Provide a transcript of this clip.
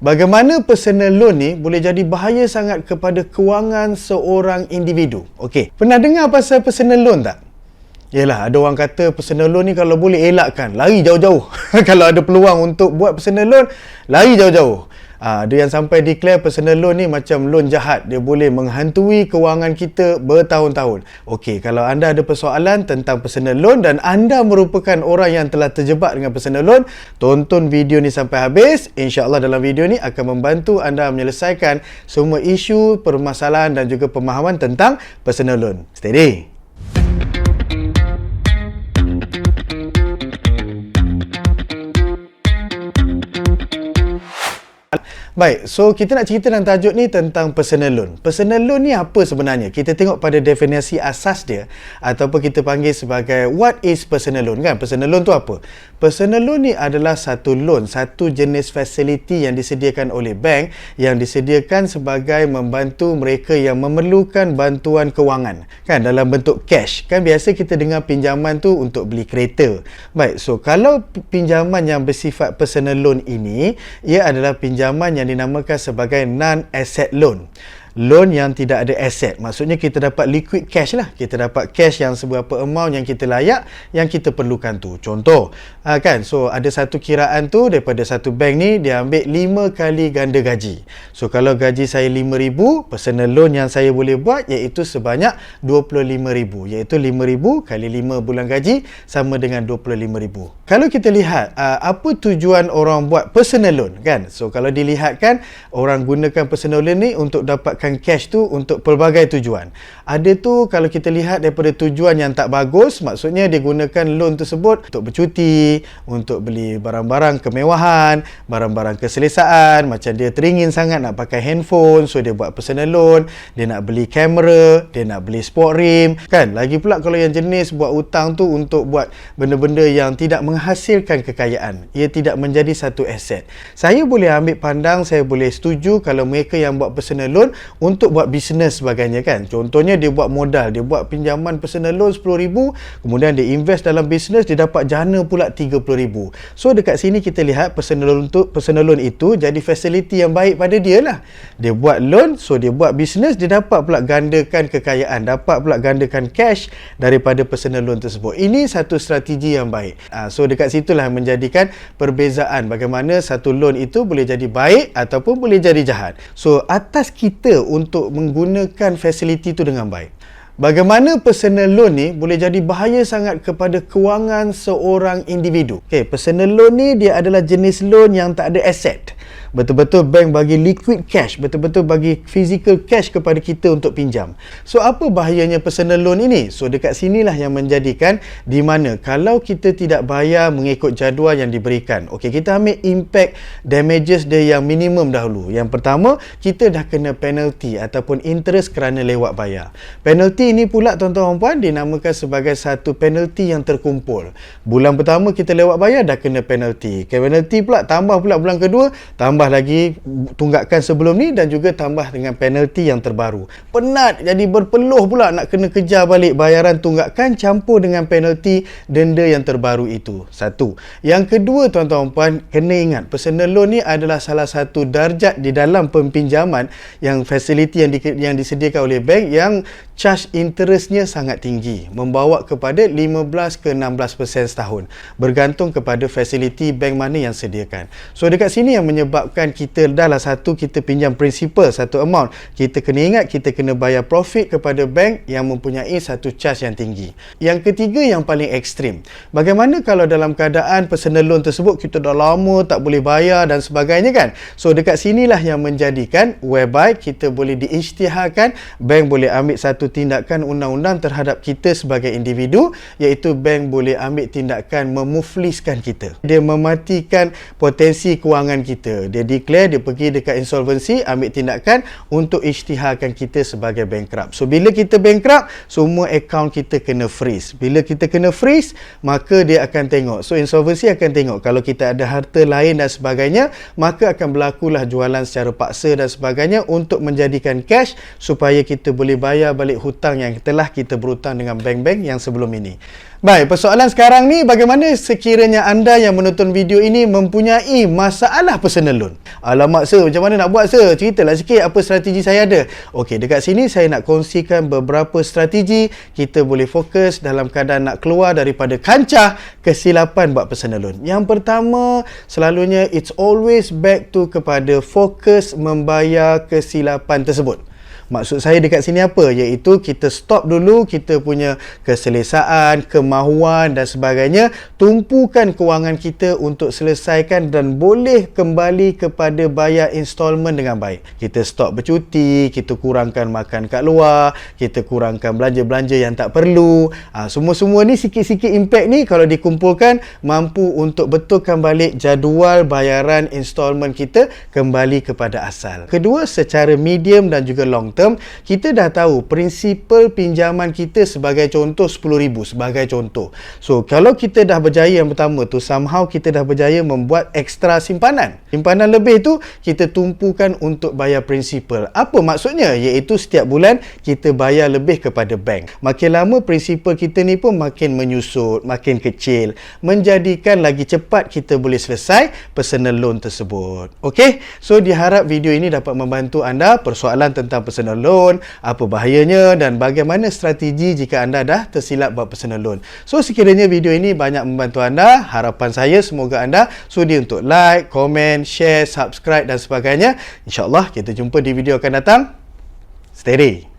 Bagaimana personal loan ni boleh jadi bahaya sangat kepada kewangan seorang individu? Okey, pernah dengar pasal personal loan tak? Yelah, ada orang kata personal loan ni kalau boleh elakkan, lari jauh-jauh. Kalau ada peluang untuk buat personal loan, lari jauh-jauh. Ada yang sampai declare personal loan ni macam loan jahat. Dia boleh menghantui kewangan kita bertahun-tahun. Okey, kalau anda ada persoalan tentang personal loan dan anda merupakan orang yang telah terjebak dengan personal loan, tonton video ni sampai habis. InsyaAllah dalam video ni akan membantu anda menyelesaikan semua isu, permasalahan dan juga pemahaman tentang personal loan. Steady! Baik, so kita nak cerita dalam tajuk ni tentang personal loan. Personal loan ni apa sebenarnya? Kita tengok pada definisi asas dia ataupun kita panggil sebagai what is personal loan kan? Personal loan tu apa? Personal loan ni adalah satu loan, satu jenis facility yang disediakan oleh bank yang disediakan sebagai membantu mereka yang memerlukan bantuan kewangan kan, dalam bentuk cash. Kan biasa kita dengar pinjaman tu untuk beli kereta. Baik, so kalau pinjaman yang bersifat personal loan ini, ia adalah pinjaman yang dinamakan sebagai non-asset loan. Loan yang tidak ada aset. Maksudnya kita dapat liquid cash lah. Kita dapat cash yang seberapa amount yang kita layak, yang kita perlukan tu. Contoh, kan? So, ada satu kiraan tu daripada satu bank ni, dia ambil 5 kali ganda gaji. So, kalau gaji saya RM5,000, personal loan yang saya boleh buat iaitu sebanyak RM25,000. Iaitu RM5,000 kali 5 bulan gaji sama dengan RM25,000. Kalau kita lihat, apa tujuan orang buat personal loan, kan? So, kalau dilihatkan, orang gunakan personal loan ni untuk dapat cash tu untuk pelbagai tujuan. Ada tu kalau kita lihat daripada tujuan yang tak bagus, maksudnya dia gunakan loan tersebut untuk bercuti, untuk beli barang-barang kemewahan, barang-barang keselesaan, macam dia teringin sangat nak pakai handphone, so dia buat personal loan, dia nak beli kamera, dia nak beli sport rim, kan? Lagi pula kalau yang jenis buat hutang tu untuk buat benda-benda yang tidak menghasilkan kekayaan, ia tidak menjadi satu aset. Saya boleh ambil pandang, saya boleh setuju kalau mereka yang buat personal loan untuk buat bisnes sebagainya kan. Contohnya dia buat modal, dia buat pinjaman personal loan RM10,000, kemudian dia invest dalam bisnes, dia dapat jana pula RM30,000. So dekat sini kita lihat personal loan itu jadi facility yang baik pada dia lah. Dia buat loan, so dia buat bisnes, dia dapat pula gandakan kekayaan, dapat pula gandakan cash daripada personal loan tersebut. Ini satu strategi yang baik. So dekat situlah menjadikan perbezaan bagaimana satu loan itu boleh jadi baik ataupun boleh jadi jahat. So atas kita untuk menggunakan facility tu dengan baik. Bagaimana personal loan ni boleh jadi bahaya sangat kepada kewangan seorang individu. Okay, personal loan ni dia adalah jenis loan yang tak ada aset. Betul-betul bank bagi liquid cash, betul-betul bagi physical cash kepada kita untuk pinjam. So apa bahayanya personal loan ini? So dekat sinilah yang menjadikan di mana kalau kita tidak bayar mengikut jadual yang diberikan. Okey, kita ambil impact damages dia yang minimum dahulu. Yang pertama, kita dah kena penalty ataupun interest kerana lewat bayar. Penalty ini pula tuan-tuan dan puan dinamakan sebagai satu penalty yang terkumpul. Bulan pertama kita lewat bayar dah kena penalty. Penalty pula tambah pula bulan kedua, tambah lagi tunggakan sebelum ni dan juga tambah dengan penalty yang terbaru. Penat, jadi berpeluh pula nak kena kejar balik bayaran tunggakan campur dengan penalty denda yang terbaru itu. Satu. Yang kedua tuan-tuan puan, kena ingat personal loan ni adalah salah satu darjat di dalam pempinjaman yang facility yang disediakan oleh bank yang charge interestnya sangat tinggi, membawa kepada 15 ke 16% setahun, bergantung kepada facility bank mana yang sediakan. So dekat sini yang menyebabkan kita dah lah satu, kita pinjam principal satu amount, kita kena ingat kita kena bayar profit kepada bank yang mempunyai satu charge yang tinggi. Yang ketiga yang paling ekstrim, bagaimana kalau dalam keadaan personal loan tersebut kita dah lama tak boleh bayar dan sebagainya kan. So dekat sinilah yang menjadikan whereby kita boleh diisytiharkan, bank boleh ambil satu tindakan undang-undang terhadap kita sebagai individu, iaitu bank boleh ambil tindakan memufliskan kita. Dia mematikan potensi kewangan kita. Dia declare, dia pergi dekat insolvency, ambil tindakan untuk isytiharkan kita sebagai bankrupt. So bila kita bankrupt, semua akaun kita kena freeze. Bila kita kena freeze, maka dia akan tengok. So insolvency akan tengok kalau kita ada harta lain dan sebagainya, maka akan berlakulah jualan secara paksa dan sebagainya untuk menjadikan cash supaya kita boleh bayar balik hutang hutang yang telah kita berhutang dengan bank-bank yang sebelum ini. Baik, persoalan sekarang ni, bagaimana sekiranya anda yang menonton video ini mempunyai masalah personal loan? Alamak sir, macam mana nak buat sir? Ceritalah sikit apa strategi saya ada. Okey, dekat sini saya nak kongsikan beberapa strategi kita boleh fokus dalam keadaan nak keluar daripada kancah kesilapan buat personal loan. Yang pertama, selalunya it's always back to kepada fokus membayar kesilapan tersebut. Maksud saya dekat sini apa? Iaitu kita stop dulu kita punya keselesaan, kemahuan dan sebagainya. Tumpukan kewangan kita untuk selesaikan dan boleh kembali kepada bayar installment dengan baik. Kita stop bercuti, kita kurangkan makan kat luar, kita kurangkan belanja-belanja yang tak perlu. Semua-semua ni sikit-sikit impact ni kalau dikumpulkan mampu untuk betulkan balik jadual bayaran installment kita kembali kepada asal. Kedua, secara medium dan juga long term, kita dah tahu prinsipal pinjaman kita sebagai contoh RM10,000 sebagai contoh. So kalau kita dah berjaya yang pertama tu, somehow kita dah berjaya membuat ekstra simpanan. Simpanan lebih tu kita tumpukan untuk bayar prinsipal. Apa maksudnya? Iaitu setiap bulan kita bayar lebih kepada bank. Makin lama prinsipal kita ni pun makin menyusut, makin kecil, menjadikan lagi cepat kita boleh selesai personal loan tersebut. Okey? So diharap video ini dapat membantu anda persoalan tentang personal loan, apa bahayanya dan bagaimana strategi jika anda dah tersilap buat personal loan. So sekiranya video ini banyak membantu anda, harapan saya semoga anda sudi untuk like, komen, share, subscribe dan sebagainya. InsyaAllah kita jumpa di video akan datang. Stay ready.